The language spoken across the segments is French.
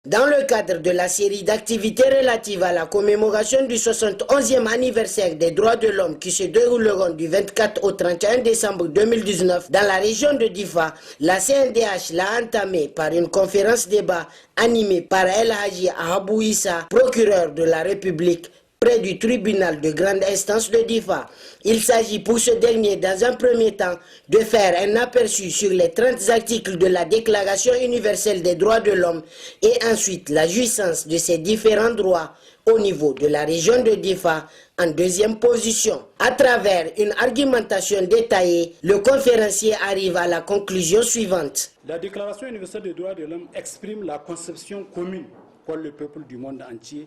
Dans le cadre de la série d'activités relatives à la commémoration du 71e anniversaire des droits de l'homme qui se dérouleront du 24 au 31 décembre 2019 dans la région de Difa, la CNDH l'a entamée par une conférence débat animée par El Hadji Ahabou Issa, procureur de la République, près du tribunal de grande instance de Difa. Il s'agit pour ce dernier, dans un premier temps, de faire un aperçu sur les 30 articles de la Déclaration universelle des droits de l'homme et ensuite la jouissance de ces différents droits au niveau de la région de Difa en deuxième position. À travers une argumentation détaillée, le conférencier arrive à la conclusion suivante. La Déclaration universelle des droits de l'homme exprime la conception commune pour le peuple du monde entier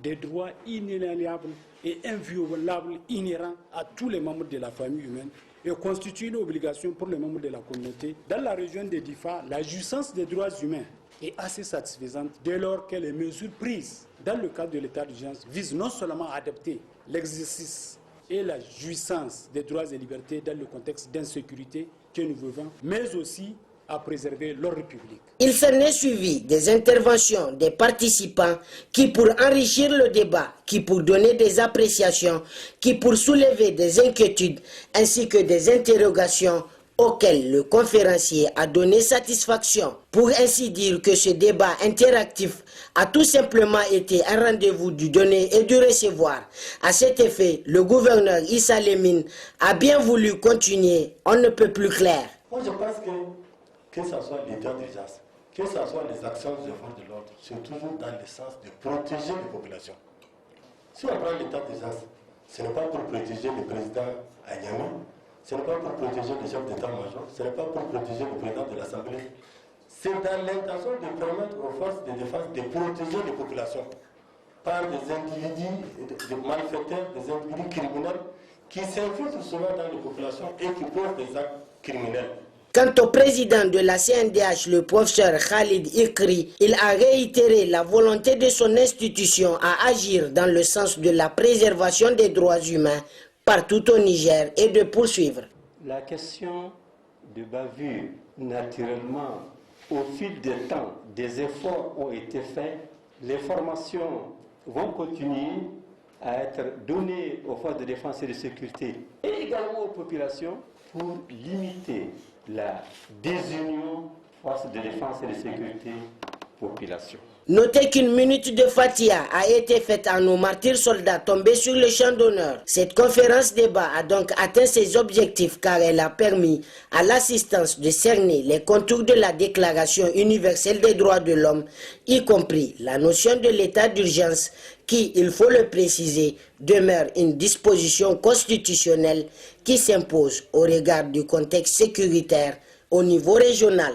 des droits inaliénables et inviolables inhérents à tous les membres de la famille humaine et constitue une obligation pour les membres de la communauté. Dans la région de Difa, la jouissance des droits humains est assez satisfaisante dès lors que les mesures prises dans le cadre de l'état d'urgence visent non seulement à adapter l'exercice et la jouissance des droits et libertés dans le contexte d'insécurité que nous vivons, mais aussi à préserver l'ordre public. Il s'en est suivi des interventions des participants qui, pour enrichir le débat, qui pour donner des appréciations, qui pour soulever des inquiétudes ainsi que des interrogations auxquelles le conférencier a donné satisfaction. Pour ainsi dire que ce débat interactif a tout simplement été un rendez-vous du donner et du recevoir. À cet effet, le gouverneur Issa Lemine a bien voulu continuer, on ne peut plus clair. Moi je pense que ce soit l'état d'urgence, que ce soit les actions des forces de l'ordre, c'est toujours dans le sens de protéger les populations. Si on prend l'état d'urgence, ce n'est pas pour protéger le président à Niamey, ce n'est pas pour protéger le chef d'état-major, ce n'est pas pour protéger le président de l'Assemblée. C'est dans l'intention de permettre aux forces de défense de protéger les populations par des individus, des malfaiteurs, des individus criminels qui s'infiltrent souvent dans les populations et qui posent des actes criminels. Quant au président de la CNDH, le professeur Khalid Ikri, il a réitéré la volonté de son institution à agir dans le sens de la préservation des droits humains partout au Niger et de poursuivre. La question de bavure, naturellement, au fil du temps, des efforts ont été faits, les formations vont continuer à être données aux forces de défense et de sécurité et également aux populations pour limiter la désunion forces de défense et de sécurité population. Notez qu'une minute de Fatiha a été faite à nos martyrs soldats tombés sur le champ d'honneur. Cette conférence débat a donc atteint ses objectifs car elle a permis à l'assistance de cerner les contours de la Déclaration universelle des droits de l'homme, y compris la notion de l'état d'urgence qui, il faut le préciser, demeure une disposition constitutionnelle qui s'impose au regard du contexte sécuritaire au niveau régional.